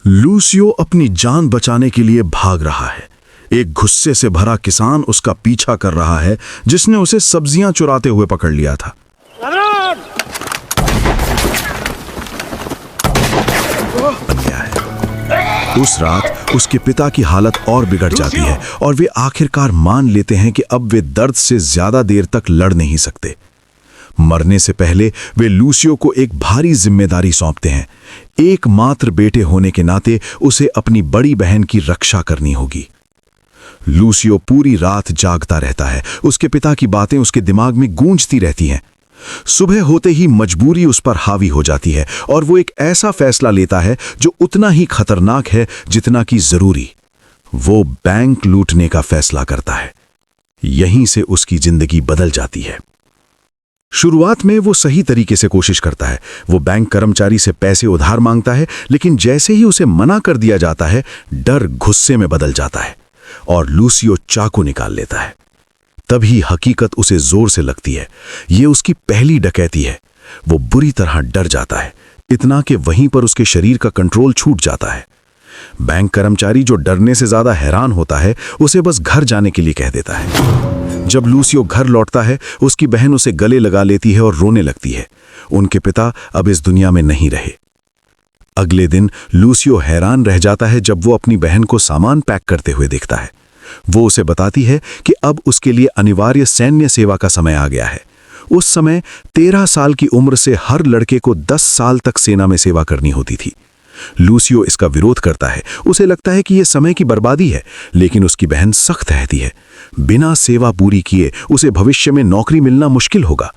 Lucio अपनी जान बचाने के लिए भाग रहा है। एक गुस्से से भरा किसान उसका पीछा कर रहा है, जिसने उसे सब्जियां चुराते हुए पकड़ लिया था। उस रात उसके पिता की हालत और बिगड़ जाती है और वे आखिरकार मान लेते हैं कि अब वे दर्द से ज्यादा देर तक लड़ नहीं सकते। मरने से पहले वे लूसियो को एक भारी जिम्मेदारी सौंपते हैं। एकमात्र बेटे होने के नाते उसे अपनी बड़ी बहन की रक्षा करनी होगी। लूसियो पूरी रात जागता रहता है। उसके पिता की बातें उसके दिमाग में गूंजती रहती हैं। सुबह होते ही मजबूरी उस पर हावी हो जाती है और वो एक ऐसा फैसला लेता है जो उतना ही खतरनाक है जितना कि जरूरी। वो बैंक लूटने का फैसला करता है। यहीं से उसकी जिंदगी बदल जाती है। शुरुआत में वो सही तरीके से कोशिश करता है। वो बैंक कर्मचारी से पैसे उधार मांगता है, लेकिन जैसे ही उसे मना कर दिया जाता है, डर गुस्से में बदल जाता है और लूसियो चाकू निकाल लेता है। तभी हकीकत उसे जोर से लगती है। ये उसकी पहली डकैती है। वो बुरी तरह डर जाता है, इतना कि वहीं पर उसके शरीर का कंट्रोल छूट जाता है। बैंक कर्मचारी, जो डरने से ज्यादा हैरान होता है, उसे बस घर जाने के लिए कह देता है। जब लूसियो घर लौटता है, उसकी बहन उसे गले लगा लेती है और रोने लगती है। उनके पिता अब इस दुनिया में नहीं रहे। अगले दिन लूसियो हैरान रह जाता है जब वो अपनी बहन को सामान पैक करते हुए देखता है। वो उसे बताती है कि अब उसके लिए अनिवार्य सैन्य सेवा का समय आ गया है। उस समय 13 साल की उम्र से हर लड़के को 10 साल तक सेना में सेवा करनी होती थी। लूसियो इसका विरोध करता है। उसे लगता है कि यह समय की बर्बादी है, लेकिन उसकी बहन सख्त रहती है। बिना सेवा पूरी किए उसे भविष्य में नौकरी मिलना मुश्किल होगा।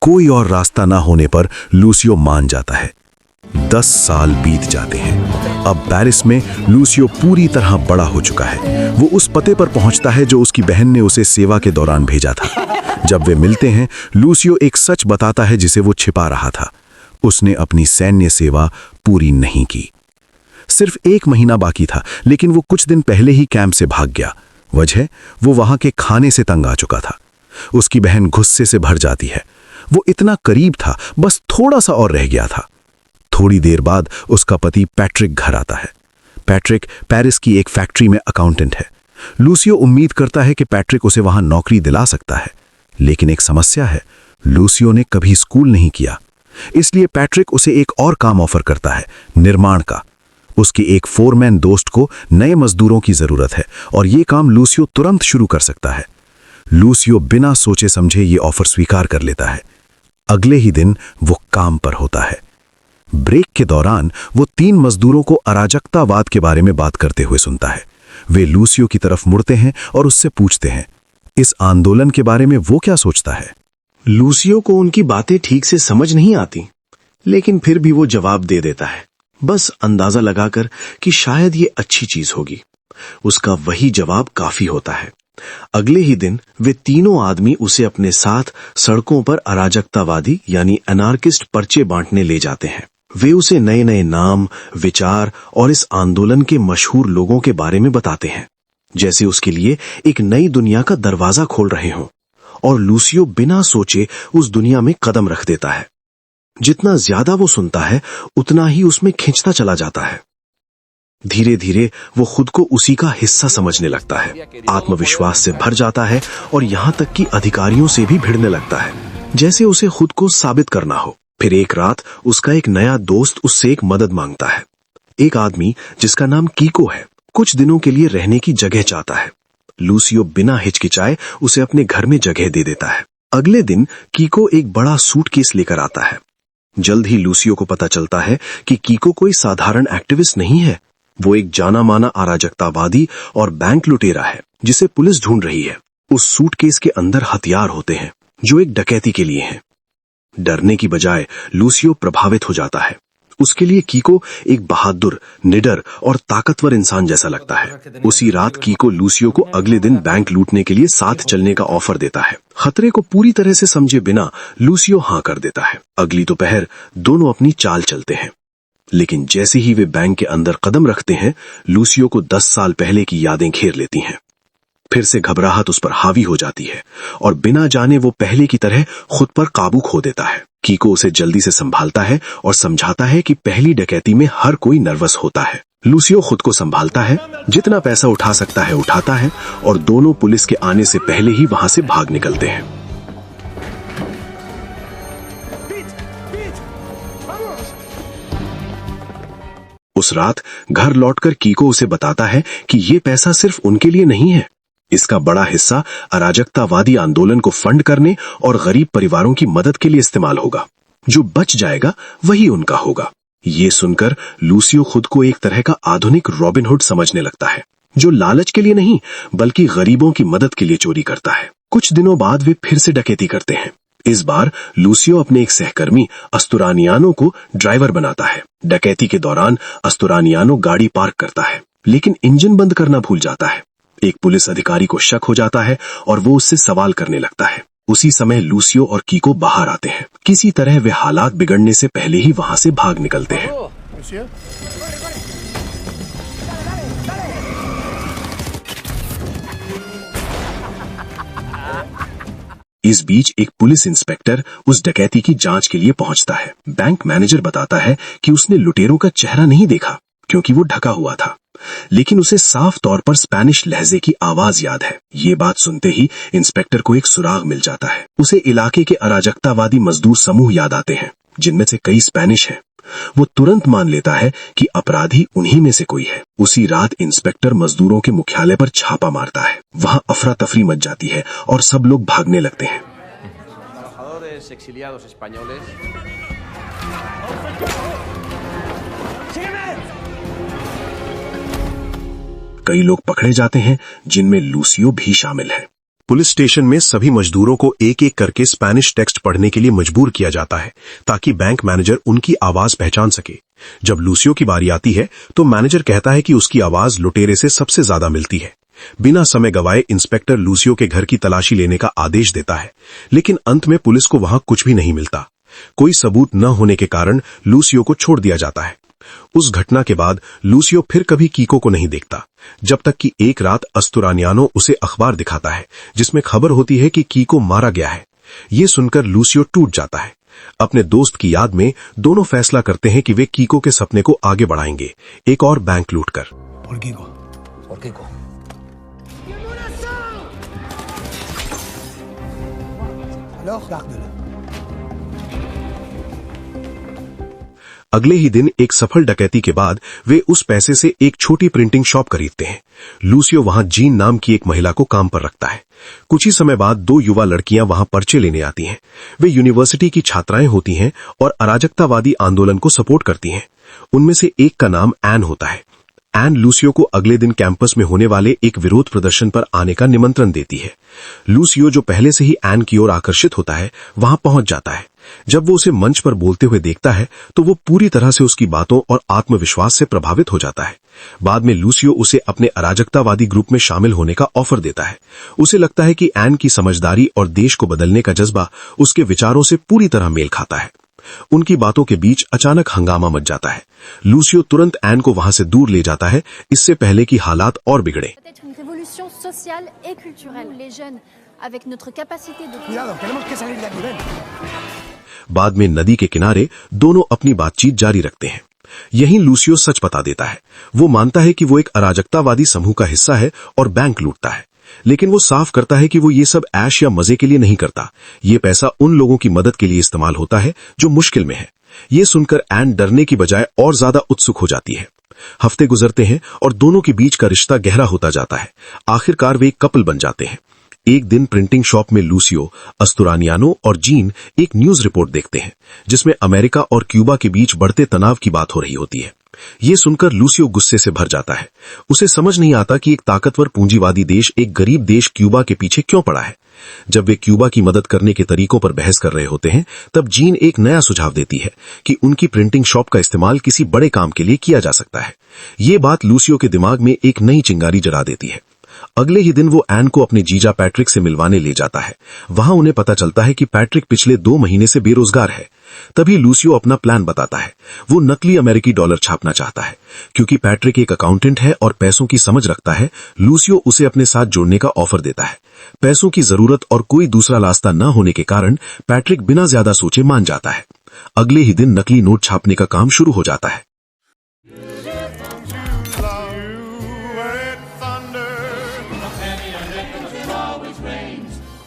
कोई और रास्ता ना होने पर लूसियो मान जाता है। 10 साल बीत जाते हैं। अब पेरिस में लूसियो पूरी तरह बड़ा हो चुका है। वो उस पते पर पहुंचता है जो उसकी बहन ने उसे सेवा के दौरान भेजा था। जब वे मिलते हैं, लूसियो एक सच बताता है जिसे वो छिपा रहा था। उसने अपनी सैन्य सेवा पूरी नहीं की। सिर्फ 1 महीना बाकी था, लेकिन वो कुछ दिन पहले ही कैंप से भाग गया। वजह, वो वहां के खाने से तंग आ चुका था। उसकी बहन गुस्से से भर जाती है। वो इतना करीब था, बस थोड़ा सा और रह गया था। थोड़ी देर बाद उसका पति पैट्रिक घर आता है। पैट्रिक पेरिस की एक फैक्ट्री में अकाउंटेंट है। लूसियो उम्मीद करता है कि पैट्रिक उसे वहां नौकरी दिला सकता है, लेकिन एक समस्या है। लूसियो ने कभी स्कूल नहीं किया, इसलिए पैट्रिक उसे एक और काम ऑफर करता है, निर्माण का। उसकी एक फोरमैन दोस्त को नए मजदूरों की जरूरत है और यह काम लूसियो तुरंत शुरू कर सकता है। लूसियो बिना सोचे समझे ये ऑफर स्वीकार कर लेता है। अगले ही दिन वो काम पर होता है। ब्रेक के दौरान वो 3 मजदूरों को अराजकतावाद के बारे में बात करते हुए सुनता है। वे लूसियो की तरफ मुड़ते हैं और उससे पूछते हैं, इस आंदोलन के बारे में वो क्या सोचता है। लूसियो को उनकी बातें ठीक से समझ नहीं आती, लेकिन फिर भी वो जवाब दे देता है, बस अंदाजा लगाकर कि शायद ये अच्छी चीज होगी। उसका वही जवाब काफी होता है। अगले ही दिन वे तीनों आदमी उसे अपने साथ सड़कों पर अराजकतावादी यानी एनार्किस्ट पर्चे बांटने ले जाते हैं। वे उसे नए नए नाम, विचार और इस आंदोलन के मशहूर लोगों के बारे में बताते हैं, जैसे उसके लिए एक नई दुनिया का दरवाजा खोल रहे हों। और लूसियो बिना सोचे उस दुनिया में कदम रख देता है। जितना ज्यादा वो सुनता है, उतना ही उसमें खिंचता चला जाता है। धीरे धीरे वो खुद को उसी का हिस्सा समझने लगता है। आत्मविश्वास से भर जाता है और यहां तक कि अधिकारियों से भी भिड़ने लगता है, जैसे उसे खुद को साबित करना हो। फिर एक रात उसका एक नया दोस्त उससे एक मदद मांगता है। एक आदमी जिसका नाम कीको है, कुछ दिनों के लिए रहने की जगह चाहता है। लूसियो बिना हिचकिचाए उसे अपने घर में जगह दे देता है। अगले दिन कीको एक बड़ा सूटकेस लेकर आता है। जल्द ही लूसियो को पता चलता है कि कीको कोई साधारण एक्टिविस्ट नहीं है। वो एक जाना माना अराजकतावादी और बैंक लुटेरा है, जिसे पुलिस ढूंढ रही है। उस सूटकेस के अंदर हथियार होते हैं जो एक डकैती के लिए हैं। डरने की बजाय लूसियो प्रभावित हो जाता है। उसके लिए कीको एक बहादुर, निडर और ताकतवर इंसान जैसा लगता है। उसी रात कीको लूसियो को अगले दिन बैंक लूटने के लिए साथ चलने का ऑफर देता है। खतरे को पूरी तरह से समझे बिना लूसियो हां कर देता है। अगली दोपहर दोनों अपनी चाल चलते हैं, लेकिन जैसे ही वे बैंक के अंदर कदम रखते हैं, लूसियो को 10 साल पहले की यादें घेर लेती हैं। फिर से घबराहट उस पर हावी हो जाती है और बिना जाने वो पहले की तरह खुद पर काबू खो देता है। कीको उसे जल्दी से संभालता है और समझाता है कि पहली डकैती में हर कोई नर्वस होता है। लूसियो खुद को संभालता है, जितना पैसा उठा सकता है उठाता है और दोनों पुलिस के आने से पहले ही वहां से भाग निकलते हैं। उस रात घर लौटकर कीको उसे बताता है कि ये पैसा सिर्फ उनके लिए नहीं है, इसका बड़ा हिस्सा अराजकतावादी आंदोलन को फंड करने और गरीब परिवारों की मदद के लिए इस्तेमाल होगा। जो बच जाएगा वही उनका होगा। ये सुनकर लूसियो खुद को एक तरह का आधुनिक रॉबिन हुड समझने लगता है, जो लालच के लिए नहीं बल्कि गरीबों की मदद के लिए चोरी करता है। कुछ दिनों बाद वे फिर से डकैती करते हैं। इस बार लूसियो अपने एक सहकर्मी अस्तुरानियानो को ड्राइवर बनाता है। डकैती के दौरान अस्तुरानियानो गाड़ी पार्क करता है, लेकिन इंजन बंद करना भूल जाता है। एक पुलिस अधिकारी को शक हो जाता है और वो उससे सवाल करने लगता है। उसी समय लूसियो और कीको बाहर आते हैं। किसी तरह वे हालात बिगड़ने से पहले ही वहां से भाग निकलते हैं। इस बीच एक पुलिस इंस्पेक्टर उस डकैती की जांच के लिए पहुंचता है। बैंक मैनेजर बताता है कि उसने लुटेरों का चेहरा नहीं देखा क्योंकि वो ढका हुआ था, लेकिन उसे साफ तौर पर स्पेनिश लहजे की आवाज याद है। ये बात सुनते ही इंस्पेक्टर को एक सुराग मिल जाता है। उसे इलाके के अराजकतावादी मजदूर समूह याद आते हैं, जिनमें से कई स्पेनिश हैं। वो तुरंत मान लेता है कि अपराधी उन्हीं में से कोई है। उसी रात इंस्पेक्टर मजदूरों के मुख्यालय पर छापा मारता है। वहां अफरा तफरी मच जाती है और सब लोग भागने लगते हैं। कई लोग पकड़े जाते हैं, जिनमें लूसियो भी शामिल है। पुलिस स्टेशन में सभी मजदूरों को एक एक करके स्पेनिश टेक्स्ट पढ़ने के लिए मजबूर किया जाता है ताकि बैंक मैनेजर उनकी आवाज पहचान सके। जब लूसियो की बारी आती है तो मैनेजर कहता है कि उसकी आवाज लुटेरे से सबसे ज्यादा मिलती है। बिना समय गवाए इंस्पेक्टर लूसियो के घर की तलाशी लेने का आदेश देता है, लेकिन अंत में पुलिस को वहां कुछ भी नहीं मिलता। कोई सबूत न होने के कारण लूसियो को छोड़ दिया जाता है। उस घटना के बाद लूसियो फिर कभी कीको को नहीं देखता, जब तक कि एक रात अस्तुरानियानो उसे अखबार दिखाता है जिसमें खबर होती है कि कीको मारा गया है। ये सुनकर लूसियो टूट जाता है। अपने दोस्त की याद में दोनों फैसला करते हैं कि वे कीको के सपने को आगे बढ़ाएंगे, एक और बैंक लूटकर। अगले ही दिन एक सफल डकैती के बाद वे उस पैसे से एक छोटी प्रिंटिंग शॉप खरीदते हैं। लूसियो वहां जीन नाम की एक महिला को काम पर रखता है। कुछ ही समय बाद दो युवा लड़कियां वहां पर्चे लेने आती हैं। वे यूनिवर्सिटी की छात्राएं होती हैं और अराजकतावादी आंदोलन को सपोर्ट करती हैं। उनमें से एक का नाम एन होता है। एन लूसियो को अगले दिन कैंपस में होने वाले एक विरोध प्रदर्शन पर आने का निमंत्रण देती है। लूसियो, जो पहले से ही एन की ओर आकर्षित होता है, वहां पहुंच जाता है। जब वो उसे मंच पर बोलते हुए देखता है तो वो पूरी तरह से उसकी बातों और आत्मविश्वास से प्रभावित हो जाता है। बाद में लूसियो उसे अपने अराजकतावादी ग्रुप में शामिल होने का ऑफर देता है। उसे लगता है कि एन की समझदारी और देश को बदलने का जज्बा उसके विचारों से पूरी तरह मेल खाता है। उनकी बातों के बीच अचानक हंगामा मच जाता है। लूसियो तुरंत एन को वहां से दूर ले जाता है, इससे पहले कि हालात और बिगड़े। बाद में नदी के किनारे दोनों अपनी बातचीत जारी रखते हैं। यहीं लूसियो सच बता देता है। वो मानता है कि वो एक अराजकतावादी समूह का हिस्सा है और बैंक लूटता है, लेकिन वो साफ करता है कि वो ये सब ऐश या मजे के लिए नहीं करता। ये पैसा उन लोगों की मदद के लिए इस्तेमाल होता है जो मुश्किल में है। ये सुनकर एन डरने की बजाय और ज्यादा उत्सुक हो जाती है। हफ्ते गुजरते हैं और दोनों के बीच का रिश्ता गहरा होता जाता है। आखिरकार वे एक कपल बन जाते हैं। एक दिन प्रिंटिंग शॉप में लूसियो, अस्तुरानियानो और जीन एक न्यूज रिपोर्ट देखते हैं जिसमें अमेरिका और क्यूबा के बीच बढ़ते तनाव की बात हो रही होती है। ये सुनकर लूसियो गुस्से से भर जाता है। उसे समझ नहीं आता कि एक ताकतवर पूंजीवादी देश एक गरीब देश क्यूबा के पीछे क्यों पड़ा है। जब वे क्यूबा की मदद करने के तरीकों पर बहस कर रहे होते हैं, तब जीन एक नया सुझाव देती है कि उनकी प्रिंटिंग शॉप का इस्तेमाल किसी बड़े काम के लिए किया जा सकता है। ये बात लूसियो के दिमाग में एक नई चिंगारी जला देती है। अगले ही दिन वो एन को अपने जीजा पैट्रिक से मिलवाने ले जाता है। वहां उन्हें पता चलता है कि पैट्रिक पिछले 2 महीने से बेरोजगार है। तभी लूसियो अपना प्लान बताता है। वो नकली अमेरिकी डॉलर छापना चाहता है। क्योंकि पैट्रिक एक अकाउंटेंट है और पैसों की समझ रखता है, लूसियो उसे अपने साथ जोड़ने का ऑफर देता है। पैसों की जरूरत और कोई दूसरा रास्ता न होने के कारण पैट्रिक बिना ज्यादा सोचे मान जाता है। अगले ही दिन नकली नोट छापने का काम शुरू हो जाता है।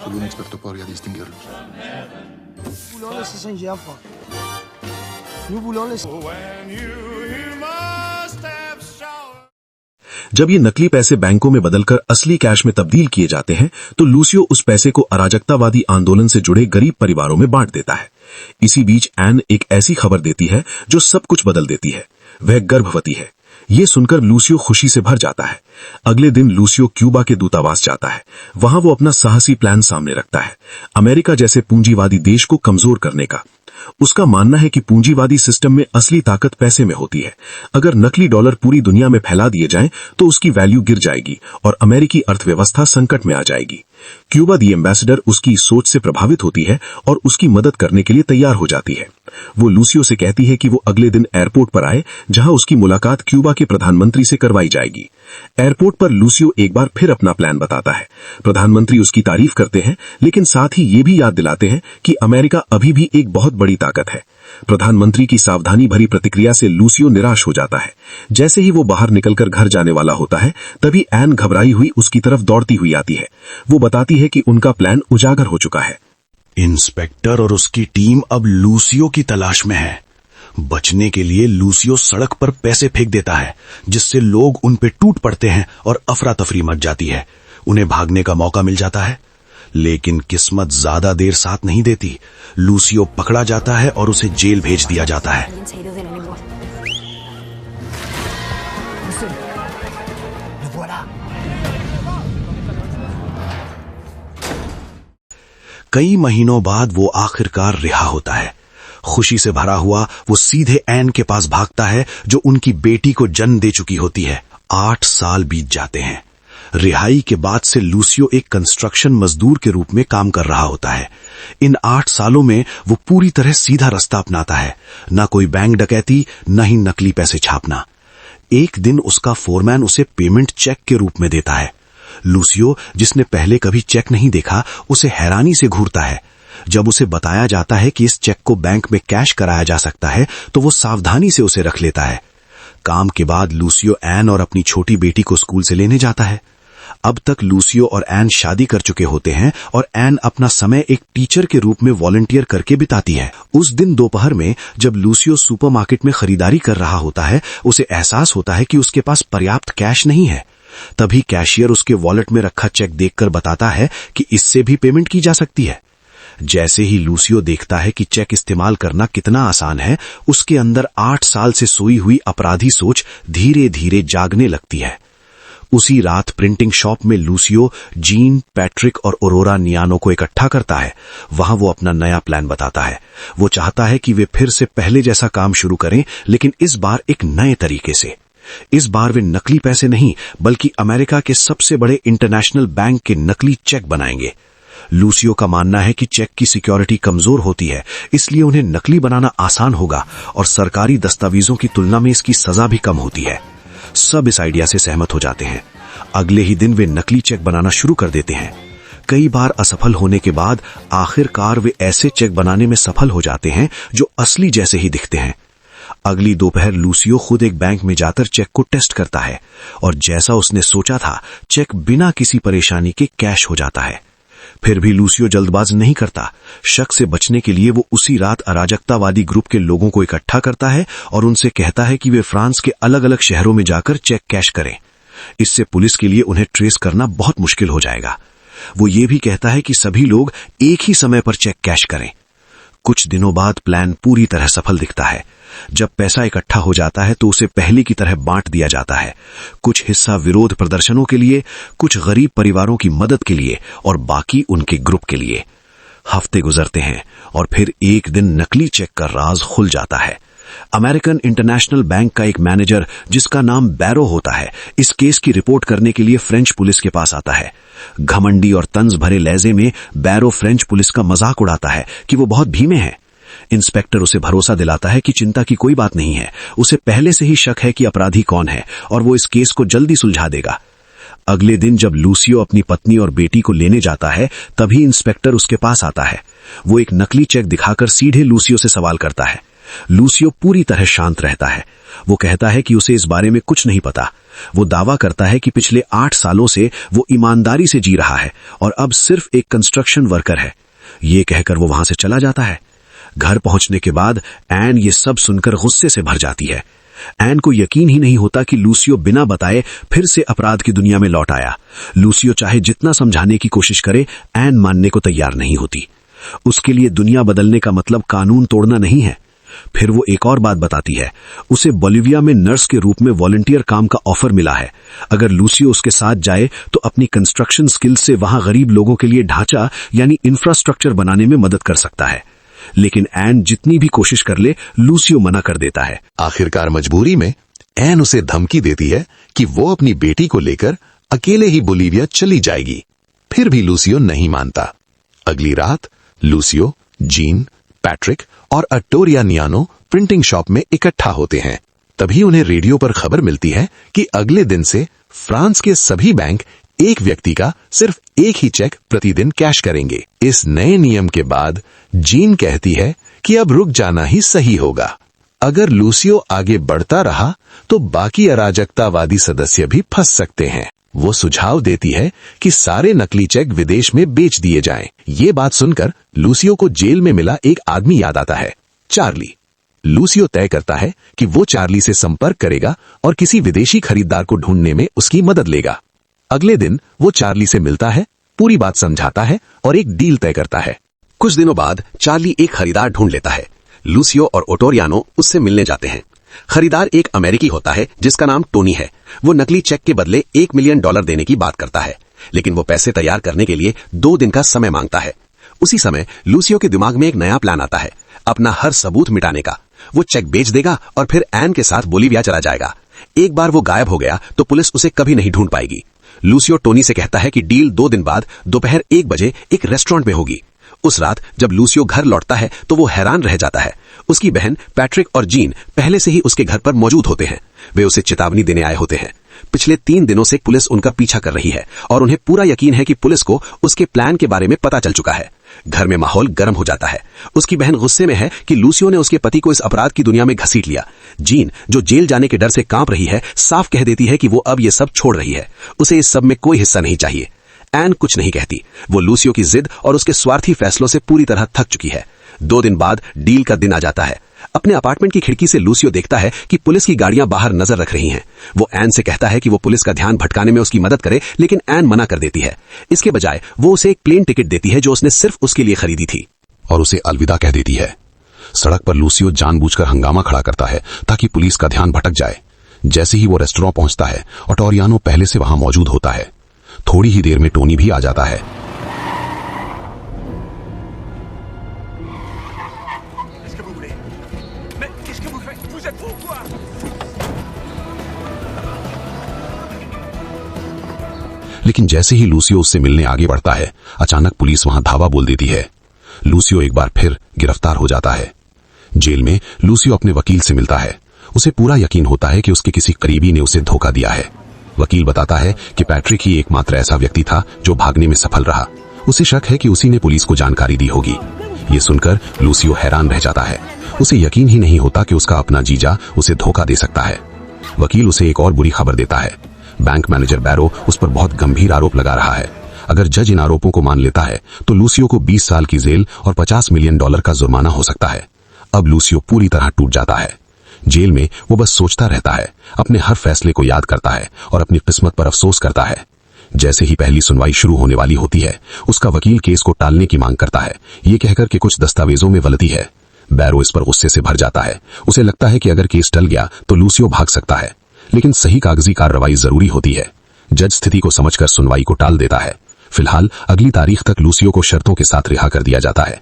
Solo un experto podría distinguirlos. Nous voulons laisser Saint-Germain. Nous voulons laisser... जब ये नकली पैसे बैंकों में बदलकर असली कैश में तब्दील किए जाते हैं तो लूसियो उस पैसे को अराजकतावादी आंदोलन से जुड़े गरीब परिवारों में बांट देता है। इसी बीच एन एक ऐसी खबर देती है जो सब कुछ बदल देती है। वह गर्भवती है। ये सुनकर लूसियो खुशी से भर जाता है। अगले दिन लूसियो क्यूबा के दूतावास जाता है। वहां वो अपना साहसी प्लान सामने रखता है, अमेरिका जैसे पूंजीवादी देश को कमजोर करने का। उसका मानना है कि पूंजीवादी सिस्टम में असली ताकत पैसे में होती है। अगर नकली डॉलर पूरी दुनिया में फैला दिए जाएं तो उसकी वैल्यू गिर जाएगी और अमेरिकी अर्थव्यवस्था संकट में आ जाएगी। क्यूबा दी एम्बेसडर उसकी इस सोच से प्रभावित होती है और उसकी मदद करने के लिए तैयार हो जाती है। वो लूसियो से कहती है कि वो अगले दिन एयरपोर्ट पर आए, जहां उसकी मुलाकात क्यूबा के प्रधानमंत्री से करवाई जाएगी। एयरपोर्ट पर लूसियो एक बार फिर अपना प्लान बताता है। प्रधानमंत्री उसकी तारीफ करते हैं, लेकिन साथ ही ये भी याद दिलाते हैं कि अमेरिका अभी भी एक बहुत बड़ी ताकत है। प्रधानमंत्री की सावधानी भरी प्रतिक्रिया से लूसियो निराश हो जाता है। जैसे ही वो बाहर निकलकर घर जाने वाला होता है, तभी एन घबराई हुई उसकी तरफ दौड़ती हुई आती है। वो बताती है कि उनका प्लान उजागर हो चुका है। इंस्पेक्टर और उसकी टीम अब लूसियो की तलाश में है। बचने के लिए लूसियो सड़क पर पैसे फेंक देता है, जिससे लोग उन पे टूट पड़ते हैं और अफरा तफरी मच जाती है। उन्हें भागने का मौका मिल जाता है, लेकिन किस्मत ज्यादा देर साथ नहीं देती। लूसियो पकड़ा जाता है और उसे जेल भेज दिया जाता है। Alguien se ha ido de la lengua. Le voilà. कई महीनों बाद वो आखिरकार रिहा होता है। खुशी से भरा हुआ वो सीधे एन के पास भागता है, जो उनकी बेटी को जन्म दे चुकी होती है। 8 साल बीत जाते हैं। रिहाई के बाद से लूसियो एक कंस्ट्रक्शन मजदूर के रूप में काम कर रहा होता है। इन 8 सालों में वो पूरी तरह सीधा रास्ता अपनाता है। न कोई बैंक डकैती, न ही नकली पैसे छापना। एक दिन उसका फोरमैन उसे पेमेंट चेक के रूप में देता है। लूसियो, जिसने पहले कभी चेक नहीं देखा, उसे हैरानी से घूरता है। जब उसे बताया जाता है कि इस चेक को बैंक में कैश कराया जा सकता है, तो वो सावधानी से उसे रख लेता है। काम के बाद लूसियो एन और अपनी छोटी बेटी को स्कूल से लेने जाता है। अब तक लूसियो और एन शादी कर चुके होते हैं और एन अपना समय एक टीचर के रूप में वॉलंटियर करके बिताती है। उस दिन दोपहर में जब लूसियो सुपरमार्केट में खरीदारी कर रहा होता है, उसे एहसास होता है कि उसके पास पर्याप्त कैश नहीं है। तभी कैशियर उसके वॉलेट में रखा चेक देखकर बताता है कि इससे भी पेमेंट की जा सकती है। जैसे ही लूसियो देखता है कि चेक इस्तेमाल करना कितना आसान है, उसके अंदर 8 साल से सोई हुई अपराधी सोच धीरे धीरे जागने लगती है। उसी रात प्रिंटिंग शॉप में लूसियो जीन, पैट्रिक और ऑरोरा नियानो को इकट्ठा करता है। वहां वो अपना नया प्लान बताता है। वो चाहता है कि वे फिर से पहले जैसा काम शुरू करें, लेकिन इस बार एक नए तरीके से। इस बार वे नकली पैसे नहीं, बल्कि अमेरिका के सबसे बड़े इंटरनेशनल बैंक के नकली चेक बनाएंगे। लूसियो का मानना है कि चेक की सिक्योरिटी कमजोर होती है, इसलिए उन्हें नकली बनाना आसान होगा और सरकारी दस्तावेजों की तुलना में इसकी सजा भी कम होती है। सब इस आइडिया से सहमत हो जाते हैं। अगले ही दिन वे नकली चेक बनाना शुरू कर देते हैं। कई बार असफल होने के बाद आखिरकार वे ऐसे चेक बनाने में सफल हो जाते हैं जो असली जैसे ही दिखते हैं। अगली दोपहर लूसियो खुद एक बैंक में जाकर चेक को टेस्ट करता है और जैसा उसने सोचा था, चेक बिना किसी परेशानी के कैश हो जाता है। फिर भी लूसियो जल्दबाज नहीं करता। शक से बचने के लिए वो उसी रात अराजकतावादी ग्रुप के लोगों को इकट्ठा करता है और उनसे कहता है कि वे फ्रांस के अलग अलग शहरों में जाकर चेक कैश करें। इससे पुलिस के लिए उन्हें ट्रेस करना बहुत मुश्किल हो जाएगा। वो ये भी कहता है कि सभी लोग एक ही समय पर चेक कैश करें। कुछ दिनों बाद प्लान पूरी तरह सफल दिखता है। जब पैसा इकट्ठा हो जाता है तो उसे पहले की तरह बांट दिया जाता है। कुछ हिस्सा विरोध प्रदर्शनों के लिए, कुछ गरीब परिवारों की मदद के लिए और बाकी उनके ग्रुप के लिए। हफ्ते गुजरते हैं और फिर एक दिन नकली चेक का राज खुल जाता है। अमेरिकन इंटरनेशनल बैंक का एक मैनेजर, जिसका नाम बैरो होता है, इस केस की रिपोर्ट करने के लिए फ्रेंच पुलिस के पास आता है। घमंडी और तंज भरे लहजे में बैरो फ्रेंच पुलिस का मजाक उड़ाता है कि वो बहुत धीमे हैं। इंस्पेक्टर उसे भरोसा दिलाता है कि चिंता की कोई बात नहीं है, उसे पहले से ही शक है कि अपराधी कौन है और वो इस केस को जल्दी सुलझा देगा। अगले दिन जब लूसियो अपनी पत्नी और बेटी को लेने जाता है, तभी इंस्पेक्टर उसके पास आता है। वो एक नकली चेक दिखाकर सीधे लूसियो से सवाल करता है, लूसियो पूरी तरह शांत रहता है। वो कहता है कि उसे इस बारे में कुछ नहीं पता। वो दावा करता है कि पिछले 8 सालों से वो ईमानदारी से जी रहा है और अब सिर्फ एक कंस्ट्रक्शन वर्कर है। ये कहकर वो वहां से चला जाता है। घर पहुंचने के बाद एन ये सब सुनकर गुस्से से भर जाती है। एन को यकीन ही नहीं होता कि लूसियो बिना बताए फिर से अपराध की दुनिया में लौट आया। लूसियो चाहे जितना समझाने की कोशिश करे, एन मानने को तैयार नहीं होती। उसके लिए दुनिया बदलने का मतलब कानून तोड़ना नहीं है। फिर वो एक और बात बताती है। उसे बोलिविया में नर्स के रूप में वॉलंटियर काम का ऑफर मिला है। अगर लूसियो उसके साथ जाए तो अपनी कंस्ट्रक्शन स्किल से वहां गरीब लोगों के लिए ढांचा यानी इंफ्रास्ट्रक्चर बनाने में मदद कर सकता है। लेकिन एन जितनी भी कोशिश कर ले, लूसियो मना कर देता है। आखिरकार मजबूरी में एन उसे धमकी देती है कि वो अपनी बेटी को लेकर अकेले ही बोलिविया चली जाएगी। फिर भी लूसियो नहीं मानता। अगली रात लूसियो, जीन, पैट्रिक और अटोरियानियानो प्रिंटिंग शॉप में इकट्ठा होते हैं। तभी उन्हें रेडियो पर खबर मिलती है कि अगले दिन से फ्रांस के सभी बैंक एक व्यक्ति का सिर्फ एक ही चेक प्रतिदिन कैश करेंगे। इस नए नियम के बाद जीन कहती है कि अब रुक जाना ही सही होगा। अगर लूसियो आगे बढ़ता रहा तो बाकी अराजकतावादी सदस्य भी फंस सकते हैं। वो सुझाव देती है कि सारे नकली चेक विदेश में बेच दिए जाएं। ये बात सुनकर लूसियो को जेल में मिला एक आदमी याद आता है, चार्ली। लूसियो तय करता है कि वो चार्ली से संपर्क करेगा और किसी विदेशी खरीदार को ढूंढने में उसकी मदद लेगा। अगले दिन वो चार्ली से मिलता है, पूरी बात समझाता है और एक डील तय करता है। कुछ दिनों बाद चार्ली एक खरीदार ढूंढ लेता है। लूसियो और ओटोरियानो उससे मिलने जाते हैं। खरीदार एक अमेरिकी होता है जिसका नाम टोनी है। वो नकली चेक के बदले $1 मिलियन देने की बात करता है, लेकिन वो पैसे तैयार करने के लिए 2 दिन का समय मांगता है। उसी समय लूसियो के दिमाग में एक नया प्लान आता है, अपना हर सबूत मिटाने का। वो चेक बेच देगा और फिर एन के साथ बोलिविया चला जाएगा। एक बार वो गायब हो गया तो पुलिस उसे कभी नहीं ढूंढ पाएगी। लूसियो टोनी से कहता है कि डील 2 दिन बाद दोपहर 1 बजे एक रेस्टोरेंट में होगी। उस रात जब लूसियो घर लौटता है तो वो हैरान रह जाता है। उसकी बहन पैट्रिक और जीन पहले से ही उसके घर पर मौजूद होते हैं। वे उसे चेतावनी देने आए होते हैं। पिछले 3 दिनों से पुलिस उनका पीछा कर रही है और उन्हें पूरा यकीन है कि पुलिस को उसके प्लान के बारे में पता चल चुका है। घर में माहौल गर्म हो जाता है। उसकी बहन गुस्से में है कि लूसियो ने उसके पति को इस अपराध की दुनिया में घसीट लिया। जीन, जो जेल जाने के डर से कांप रही है, साफ कह देती है कि वो अब ये सब छोड़ रही है। उसे इस सब में कोई हिस्सा नहीं चाहिए। एन कुछ नहीं कहती। वो लूसियो की जिद और उसके स्वार्थी फैसलों से पूरी तरह थक चुकी है। 2 दिन बाद डील का दिन आ जाता है। अपने अपार्टमेंट की खिड़की से लूसियो देखता है कि पुलिस की गाड़ियां बाहर नजर रख रही हैं। वो एन से कहता है कि वो पुलिस का ध्यान भटकाने में उसकी मदद करे, लेकिन एन मना कर देती है। इसके बजाय वो उसे एक प्लेन टिकट देती है जो उसने सिर्फ उसके लिए खरीदी थी और उसे अलविदा कह देती है। सड़क पर लूसियो जानबूझकर हंगामा खड़ा करता है ताकि पुलिस का ध्यान भटक जाए। जैसे ही वो रेस्टोरेंट पहुंचता है, ओटोरियानो पहले से वहां मौजूद होता है। थोड़ी ही देर में टोनी भी आ जाता है। लेकिन जैसे ही लूसियो उससे मिलने आगे बढ़ता है, अचानक पुलिस वहां धावा बोल देती है। लूसियो एक बार फिर गिरफ्तार हो जाता है। जेल में लूसियो अपने वकील से मिलता है। उसे पूरा यकीन होता है कि उसके किसी करीबी ने उसे धोखा दिया है। वकील बताता है कि पैट्रिक ही एकमात्र ऐसा व्यक्ति था जो भागने में सफल रहा। उसे शक है कि उसी ने पुलिस को जानकारी दी होगी। ये सुनकर लूसियो हैरान रह जाता है। उसे यकीन ही नहीं होता कि उसका अपना जीजा उसे धोखा दे सकता है। वकील उसे एक और बुरी खबर देता है। बैंक मैनेजर बैरो उस पर बहुत गंभीर आरोप लगा रहा है। अगर जज इन आरोपों को मान लेता है तो लूसियो को 20 साल की जेल और $50 मिलियन का जुर्माना हो सकता है। अब लूसियो पूरी तरह टूट जाता है। जेल में वो बस सोचता रहता है, अपने हर फैसले को याद करता है और अपनी किस्मत पर अफसोस करता है। जैसे ही पहली सुनवाई शुरू होने वाली होती है, उसका वकील केस को टालने की मांग करता है, ये कहकर कि कुछ दस्तावेजों में गलती है। बैरो इस पर गुस्से से भर जाता है। उसे लगता है कि अगर केस टल गया तो लूसियो भाग सकता है, लेकिन सही कागजी कार्रवाई जरूरी होती है। जज स्थिति को समझकर सुनवाई को टाल देता है। फिलहाल अगली तारीख तक लूसियो को शर्तों के साथ रिहा कर दिया जाता है।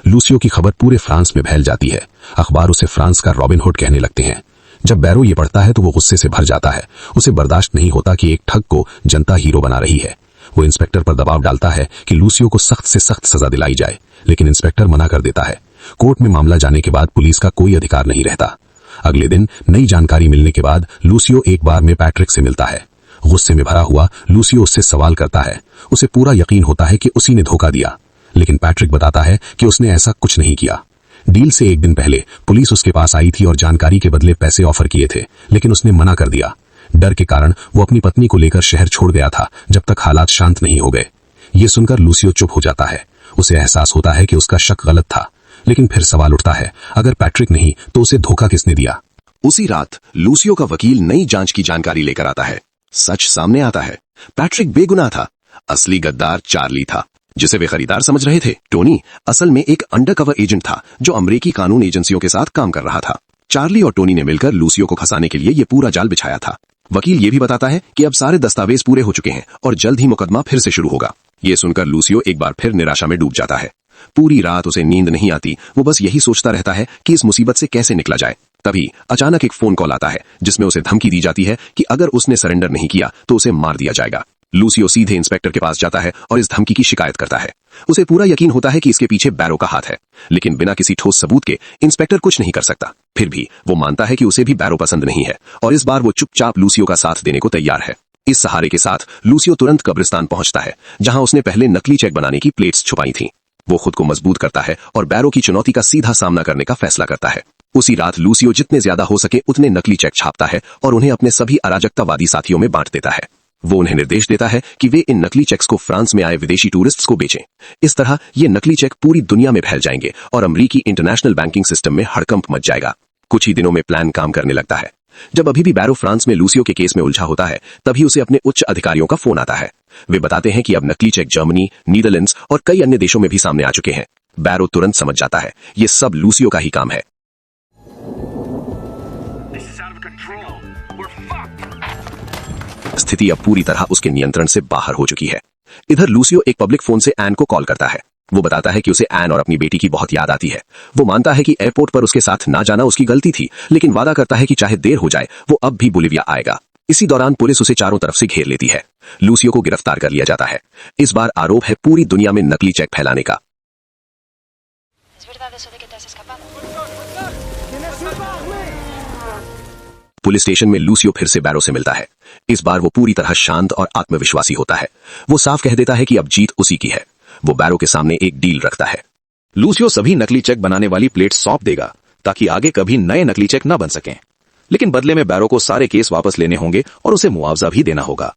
लूसियो की खबर पूरे फ्रांस में फैल जाती है। अखबार उसे फ्रांस का रॉबिन हुड कहने लगते हैं। जब बैरो ये पढ़ता है तो वो गुस्से से भर जाता है। उसे बर्दाश्त नहीं होता कि एक ठग को जनता हीरो बना रही है। वो इंस्पेक्टर पर दबाव डालता है कि लूसियो को सख्त से सख्त सजा दिलाई जाए, लेकिन इंस्पेक्टर मना कर देता है। कोर्ट में मामला जाने के बाद पुलिस का कोई अधिकार नहीं रहता। अगले दिन नई जानकारी मिलने के बाद लूसियो एक बार में पैट्रिक से मिलता है। गुस्से में भरा हुआ लूसियो उससे सवाल करता है। उसे पूरा यकीन होता है कि उसी ने धोखा दिया, लेकिन पैट्रिक बताता है कि उसने ऐसा कुछ नहीं किया। डील से एक दिन पहले पुलिस उसके पास आई थी और जानकारी के बदले पैसे ऑफर किए थे, लेकिन उसने मना कर दिया। डर के कारण वो अपनी पत्नी को लेकर शहर छोड़ गया था जब तक हालात शांत नहीं हो गए। ये सुनकर लूसियो चुप हो जाता है। उसे एहसास होता है कि उसका शक गलत था, लेकिन फिर सवाल उठता है, अगर पैट्रिक नहीं तो उसे धोखा किसने दिया। उसी रात लूसियो का वकील नई जांच की जानकारी लेकर आता है। सच सामने आता है, पैट्रिक बेगुनाह था। असली गद्दार चार्ली था, जिसे वे खरीदार समझ रहे थे। टोनी असल में एक अंडरकवर एजेंट था जो अमेरिकी कानून एजेंसियों के साथ काम कर रहा था। चार्ली और टोनी ने मिलकर लूसियो को फंसाने के लिए ये पूरा जाल बिछाया था। वकील ये भी बताता है कि अब सारे दस्तावेज पूरे हो चुके हैं और जल्द ही मुकदमा फिर से शुरू होगा। ये सुनकर लूसियो एक बार फिर निराशा में डूब जाता है। पूरी रात उसे नींद नहीं आती। वो बस यही सोचता रहता है कि इस मुसीबत से कैसे निकला जाए। तभी अचानक एक फोन कॉल आता है जिसमें उसे धमकी दी जाती है कि अगर उसने सरेंडर नहीं किया तो उसे मार दिया जाएगा। लूसियो सीधे इंस्पेक्टर के पास जाता है और इस धमकी की शिकायत करता है। उसे पूरा यकीन होता है कि इसके पीछे बैरो का हाथ है, लेकिन बिना किसी ठोस सबूत के इंस्पेक्टर कुछ नहीं कर सकता। फिर भी वो मानता है कि उसे भी बैरो पसंद नहीं है और इस बार वो चुपचाप लूसियो का साथ देने को तैयार है। इस सहारे के साथ लूसियो तुरंत कब्रिस्तान पहुंचता है जहां उसने पहले नकली चेक बनाने की प्लेट्स छुपाई थीं। वो खुद को मजबूत करता है और बैरो की चुनौती का सीधा सामना करने का फैसला करता है। उसी रात लूसियो जितने ज्यादा हो सके उतने नकली चेक छापता है और उन्हें अपने सभी अराजकतावादी साथियों में बांट देता है। वो उन्हें निर्देश देता है कि वे इन नकली चेक्स को फ्रांस में आए विदेशी टूरिस्ट्स को बेचें। इस तरह ये नकली चेक पूरी दुनिया में फैल जाएंगे और अमेरिकी इंटरनेशनल बैंकिंग सिस्टम में हड़कंप मच जाएगा। कुछ ही दिनों में प्लान काम करने लगता है। जब अभी भी बैरो फ्रांस में लूसियो के केस में उलझा होता है, तभी उसे अपने उच्च अधिकारियों का फोन आता है। वे बताते हैं कि अब नकली चेक जर्मनी, नीदरलैंड्स और कई अन्य देशों में भी सामने आ चुके हैं। बैरो तुरंत समझ जाता है ये सब लूसियो का ही काम है। स्थिति अब पूरी तरह उसके नियंत्रण से बाहर हो चुकी है। इधर लूसियो एक पब्लिक फोन से एन को कॉल करता है। वो बताता है कि उसे एन और अपनी बेटी की बहुत याद आती है। वो मानता है कि एयरपोर्ट पर उसके साथ ना जाना उसकी गलती थी, लेकिन वादा करता है कि चाहे देर हो जाए वो अब भी बोलिविया आएगा। इसी दौरान पुलिस उसे चारों तरफ से घेर लेती है। लूसियो को गिरफ्तार कर लिया जाता है। इस बार आरोप है पूरी दुनिया में नकली चेक फैलाने का। पुलिस स्टेशन में लूसियो फिर से बैरो से मिलता है। इस बार वो पूरी तरह शांत और आत्मविश्वासी होता है। वो साफ कह देता है कि अब जीत उसी की है। वो बैरो के सामने एक डील रखता है। लूसियो सभी नकली चेक बनाने वाली प्लेट सौंप देगा ताकि आगे कभी नए नकली चेक न बन सकें, लेकिन बदले में बैरो को सारे केस वापस लेने होंगे और उसे मुआवजा भी देना होगा।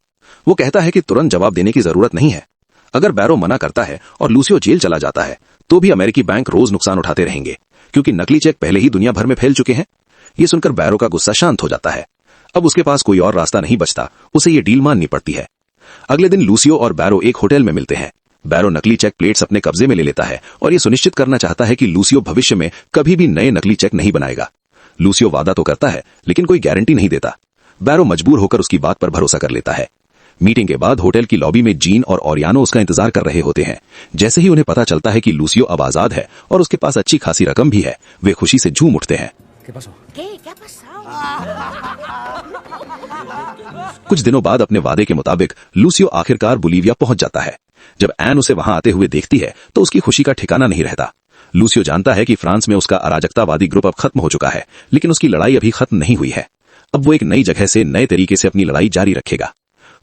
वो कहता है कि तुरंत जवाब देने की जरूरत नहीं है। अगर बैरो मना करता है और लूसियो जेल चला जाता है तो भी अमेरिकी बैंक रोज नुकसान उठाते रहेंगे, क्योंकि नकली चेक पहले ही दुनिया भर में फैल चुके हैं। ये सुनकर बैरो का गुस्सा शांत हो जाता है। अब उसके पास कोई और रास्ता नहीं बचता, उसे ये डील माननी पड़ती है। अगले दिन लूसियो और बैरो एक होटल में मिलते हैं। बैरो नकली चेक प्लेट्स अपने कब्जे में ले लेता है और ये सुनिश्चित करना चाहता है कि लूसियो भविष्य में कभी भी नए नकली चेक नहीं बनाएगा। लूसियो वादा तो करता है, लेकिन कोई गारंटी नहीं देता। बैरो मजबूर होकर उसकी बात पर भरोसा कर लेता है। मीटिंग के बाद होटल की लॉबी में जीन और ओरियानो उसका इंतजार कर रहे होते हैं। जैसे ही उन्हें पता चलता है कि लूसियो अब आजाद है और उसके पास अच्छी खासी रकम भी है, वे खुशी से झूम उठते हैं। कुछ दिनों बाद अपने वादे के मुताबिक लूसियो आखिरकार बोलिविया पहुंच जाता है। जब एन उसे वहां आते हुए देखती है तो उसकी खुशी का ठिकाना नहीं रहता। लूसियो जानता है कि फ्रांस में उसका अराजकतावादी ग्रुप अब खत्म हो चुका है, लेकिन उसकी लड़ाई अभी खत्म नहीं हुई है। अब वो एक नई जगह से नए तरीके से अपनी लड़ाई जारी रखेगा।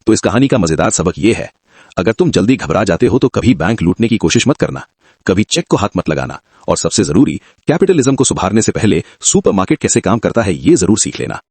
तो इस कहानी का मजेदार सबक ये है, अगर तुम जल्दी घबरा जाते हो तो कभी बैंक लूटने की कोशिश मत करना, कभी चेक को हाथ मत लगाना, और सबसे जरूरी, कैपिटलिज्म को सुधारने से पहले सुपरमार्केट कैसे काम करता है ये जरूर सीख लेना।